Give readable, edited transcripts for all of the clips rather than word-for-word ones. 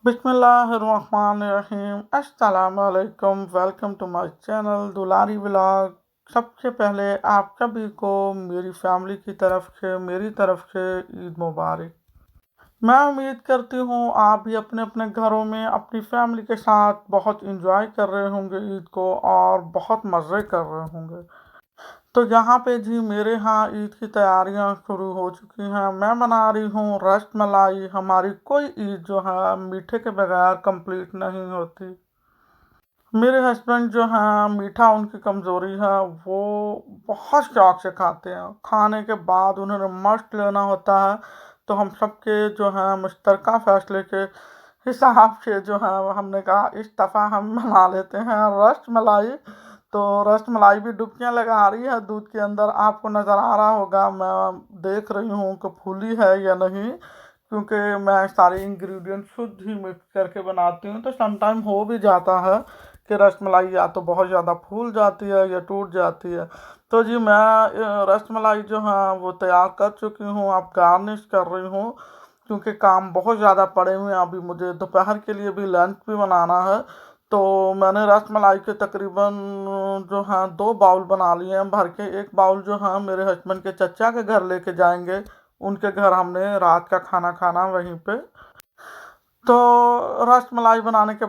बिस्मिल्लाहिर्रहमानिर्रहीम अस्सलाम वालेकुम। Welcome to my channel Dulari vlog. सबसे पहले आप सभी को मेरी फैमिली की तरफ से मेरी तरफ से ईद मुबारक। मैं उम्मीद करती हूँ आप भी अपने अपने घरों में अपनी फैमिली के साथ बहुत इंजॉय कर रहे होंगे ईद को और बहुत मज़े कर रहे होंगे। तो यहाँ पे जी मेरे यहाँ ईद की तैयारियां शुरू हो चुकी हैं। मैं बना रही हूँ रस मलाई। हमारी कोई ईद जो है मीठे के बगैर कंप्लीट नहीं होती। मेरे हस्बैंड जो हैं मीठा उनकी कमज़ोरी है। वो बहुत शौक से खाते हैं। खाने के बाद उन्हें मस्त लेना होता है। तो हम सबके जो हैं मुश्तरका फैसले के हिसाब से जो है हमने कहा इस दफ़ा हम बना लेते हैं रस मलाई। तो रस मलाई भी डुबकियां लगा रही है दूध के अंदर। आपको नज़र आ रहा होगा, मैं देख रही हूँ कि फूली है या नहीं, क्योंकि मैं सारे इंग्रेडिएंट शुद्ध ही मिक्स करके बनाती हूँ। तो समटाइम हो भी जाता है कि रसमलाई या तो बहुत ज़्यादा फूल जाती है या टूट जाती है। तो जी मैं रसमलाई जो है वो तैयार कर चुकी हूँ। अब गार्निश कर रही हूँ क्योंकि काम बहुत ज़्यादा पड़े हुए हैं। अभी मुझे दोपहर के लिए भी लंच भी बनाना है। तो मैंने रसमलाई के तकरीबन जो है 2 बाउल बना लिए हैं भर के। एक बाउल जो है मेरे हस्बैंड के चचा के घर लेके जाएंगे। उनके घर हमने रात का खाना खाना वहीं पे। तो रस मलाई बनाने के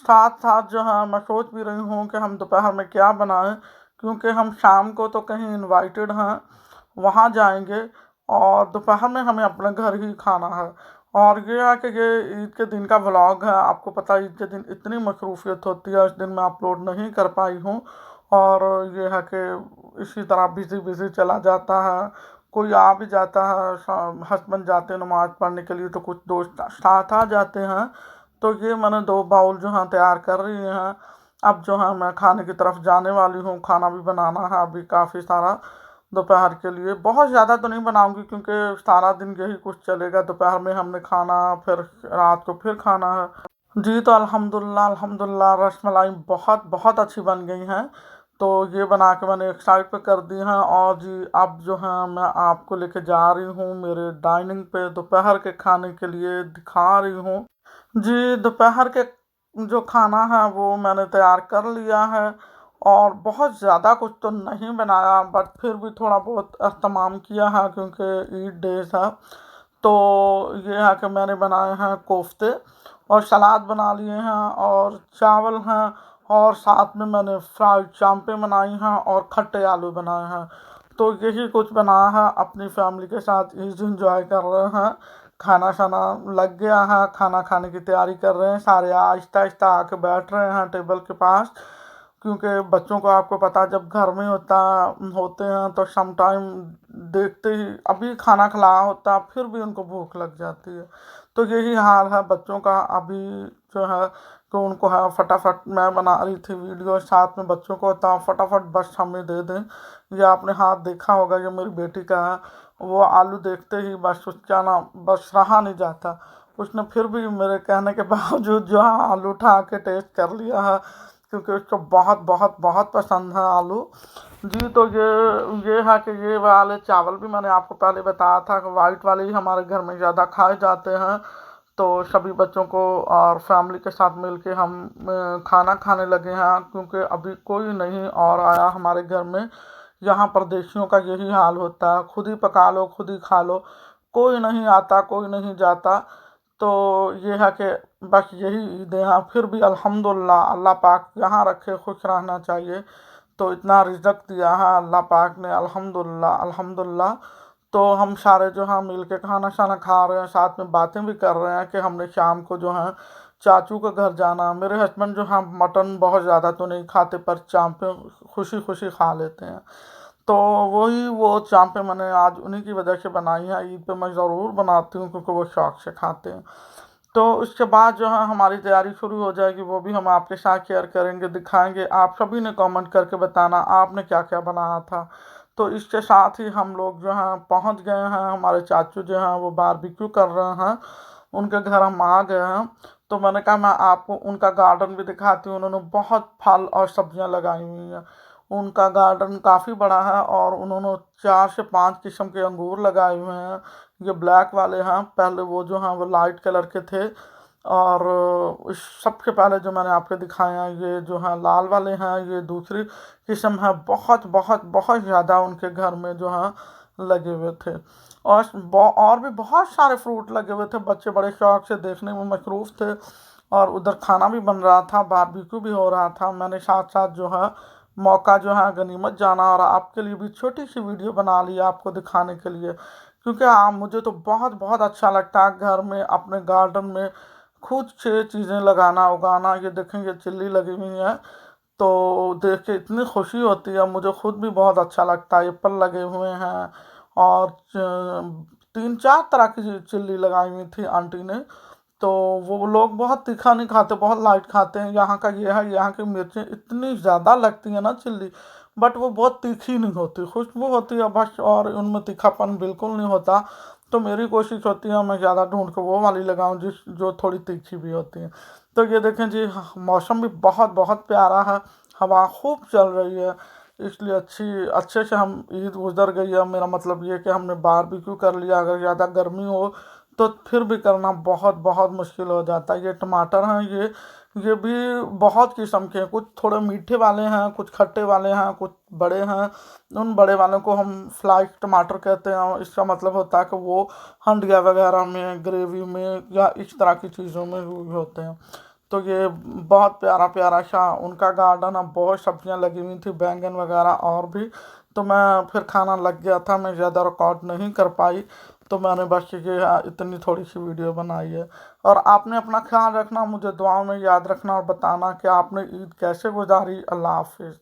साथ साथ जो है मैं सोच भी रही हूँ कि हम दोपहर में क्या बनाएं, क्योंकि हम शाम को तो कहीं इनवाइटेड हैं, वहाँ जाएंगे और दोपहर में हमें अपने घर ही खाना है। और ये है कि ये ईद के दिन का व्लॉग है। आपको पता है ईद के दिन इतनी मसरूफियत होती है, इस दिन मैं अपलोड नहीं कर पाई हूँ। और ये है कि इसी तरह बिजी बिजी चला जाता है। कोई आ भी जाता है, हस्बैंड जाते हैं नमाज पढ़ने के लिए तो कुछ दोस्त साथ आ जाते हैं। तो ये मैंने 2 बाउल जो हैं तैयार कर रही हैं। अब जो है मैं खाने की तरफ जाने वाली हूँ। खाना भी बनाना है अभी काफ़ी सारा दोपहर के लिए। बहुत ज़्यादा तो नहीं बनाऊंगी क्योंकि सारा दिन यही कुछ चलेगा। दोपहर में हमने खाना, फिर रात को फिर खाना है। जी तो अल्हम्दुलिल्लाह अल्हम्दुलिल्लाह रसमलाई बहुत बहुत अच्छी बन गई हैं। तो ये बना के मैंने एक साइड पे कर दी हैं। और जी अब जो है मैं आपको लेके जा रही हूँ मेरे डाइनिंग पे दोपहर के खाने के लिए दिखा रही हूँ। जी दोपहर के जो खाना है वो मैंने तैयार कर लिया है। और बहुत ज़्यादा कुछ तो नहीं बनाया, बट फिर भी थोड़ा बहुत अहतमाम किया है क्योंकि ईद डेज है। तो ये है कि मैंने बनाए हैं कोफ्ते और सलाद बना लिए हैं और चावल हैं। और साथ में मैंने फ्राइड चांपे बनाई हैं और खट्टे आलू बनाए हैं। तो यही कुछ बनाया है, अपनी फैमिली के साथ ईद इंजॉय कर रहे हैं। खाना शाना लग गया है, खाना खाने की तैयारी कर रहे हैं। सारे आहिस्ता आहिस्ता आके बैठ रहे हैं टेबल के पास, क्योंकि बच्चों को आपको पता है जब घर में होते हैं तो सम टाइम देखते ही अभी खाना खिलाया होता है फिर भी उनको भूख लग जाती है। तो यही हाल है बच्चों का अभी जो है, कि उनको है फटाफट। मैं बना रही थी वीडियो, साथ में बच्चों को होता फटाफट बस हमें दे दें। ये आपने हाथ देखा होगा, ये मेरी बेटी का है। वो आलू देखते ही बस उसका ना बस रहा नहीं जाता। उसने फिर भी मेरे कहने के बावजूद जो है आलू उठा के टेस्ट कर लिया है, क्योंकि उसको बहुत बहुत बहुत पसंद है आलू। जी तो ये है कि ये वाले चावल भी मैंने आपको पहले बताया था कि वाइट वाले ही हमारे घर में ज़्यादा खाए जाते हैं। तो सभी बच्चों को और फैमिली के साथ मिलके हम खाना खाने लगे हैं, क्योंकि अभी कोई नहीं और आया हमारे घर में। यहाँ परदेशियों का यही हाल होता है, खुद ही पका लो खुद ही खा लो, कोई नहीं आता कोई नहीं जाता। तो ये है कि बस यही ईदें हैं। फिर भी अल्हम्दुलिल्लाह, अल्लाह पाक यहाँ रखे खुश रहना चाहिए। तो इतना रिज़्क दिया है अल्लाह पाक ने, अल्हम्दुलिल्लाह अल्हम्दुलिल्लाह। तो हम सारे जो हैं मिल के खाना शाना खा रहे हैं, साथ में बातें भी कर रहे हैं कि हमने शाम को जो है चाचू के घर जाना। मेरे हस्बैंड जो हैं मटन बहुत ज़्यादा तो नहीं खाते, पर चाँपे खुशी खुशी खा लेते हैं। तो वही वो चाँपे मैंने आज उन्हीं की वजह से बनाई है। ईद पे मैं ज़रूर बनाती हूँ क्योंकि वो शौक से खाते हैं। तो उसके बाद जो है हमारी तैयारी शुरू हो जाएगी, वो भी हम आपके साथ शेयर करेंगे, दिखाएंगे। आप सभी ने कमेंट करके बताना आपने क्या क्या बनाया था। तो इसके साथ ही हम लोग जो हैं पहुंच गए हैं। हमारे चाचू जो हैं वो बारबेक्यू कर रहे हैं, उनके घर हम आ गए हैं। तो मैंने कहा मैं आपको उनका गार्डन भी दिखाती हूँ। उन्होंने बहुत फल और सब्जियां लगाई हुई हैं। उनका गार्डन काफ़ी बड़ा है और उन्होंने 4 से 5 किस्म के अंगूर लगाए हुए हैं। ये ब्लैक वाले हैं, पहले वो जो हैं वो लाइट कलर के थे। और इस सबसे पहले जो मैंने आपको दिखाए हैं ये जो हैं लाल वाले हैं, ये दूसरी किस्म है। बहुत बहुत बहुत ज़्यादा उनके घर में जो है लगे हुए थे। और भी बहुत सारे फ्रूट लगे हुए थे। बच्चे बड़े शौक से देखने में मसरूफ़ थे और उधर खाना भी बन रहा था, बारबेक्यू भी हो रहा था। मैंने साथ साथ जो है मौका जो है गनीमत जाना और आपके लिए भी छोटी सी वीडियो बना ली आपको दिखाने के लिए, क्योंकि मुझे तो बहुत बहुत अच्छा लगता है घर में अपने गार्डन में खुद से चीज़ें लगाना उगाना। ये देखें, ये चिल्ली लगी हुई है तो देख के इतनी खुशी होती है, मुझे खुद भी बहुत अच्छा लगता है। एप्पल लगे हुए हैं और 3-4 तरह की चिल्ली लगाई हुई थी आंटी ने। तो वो लोग बहुत तीखा नहीं खाते, बहुत लाइट खाते हैं। यहाँ का ये है, यहाँ की मिर्चें इतनी ज़्यादा लगती हैं ना चिल्ली, बट वो बहुत तीखी नहीं होती, खुशबू होती है बस, और उनमें तीखापन बिल्कुल नहीं होता। तो मेरी कोशिश होती है मैं ज़्यादा ढूंढ के वो वाली लगाऊं जो थोड़ी तीखी भी होती है। तो ये देखें जी, मौसम भी बहुत बहुत प्यारा है, हवा खूब चल रही है, इसलिए अच्छे से हम ईद गुजर गई है। मेरा मतलब ये कि हमने बारबेक्यू कर लिया। अगर ज़्यादा गर्मी हो तो फिर भी करना बहुत बहुत मुश्किल हो जाता है। ये टमाटर हैं, ये भी बहुत किस्म के हैं। कुछ थोड़े मीठे वाले हैं, कुछ खट्टे वाले हैं, कुछ बड़े हैं। उन बड़े वालों को हम फ्लाई टमाटर कहते हैं। इसका मतलब होता है कि वो हंडिया वगैरह में, ग्रेवी में या इस तरह की चीज़ों में यूज होते हैं। तो ये बहुत प्यारा प्यारा सा उनका गार्डन है। बहुत सब्जियां लगी हुई थी, बैंगन वगैरह और भी। तो मैं फिर खाना लग गया था, मैं ज़्यादा रिकॉर्ड नहीं कर पाई। तो मैंने बस ये इतनी थोड़ी सी वीडियो बनाई है। और आपने अपना ख्याल रखना, मुझे दुआओं में याद रखना और बताना कि आपने ईद कैसे गुजारी। अल्लाह हाफिज़।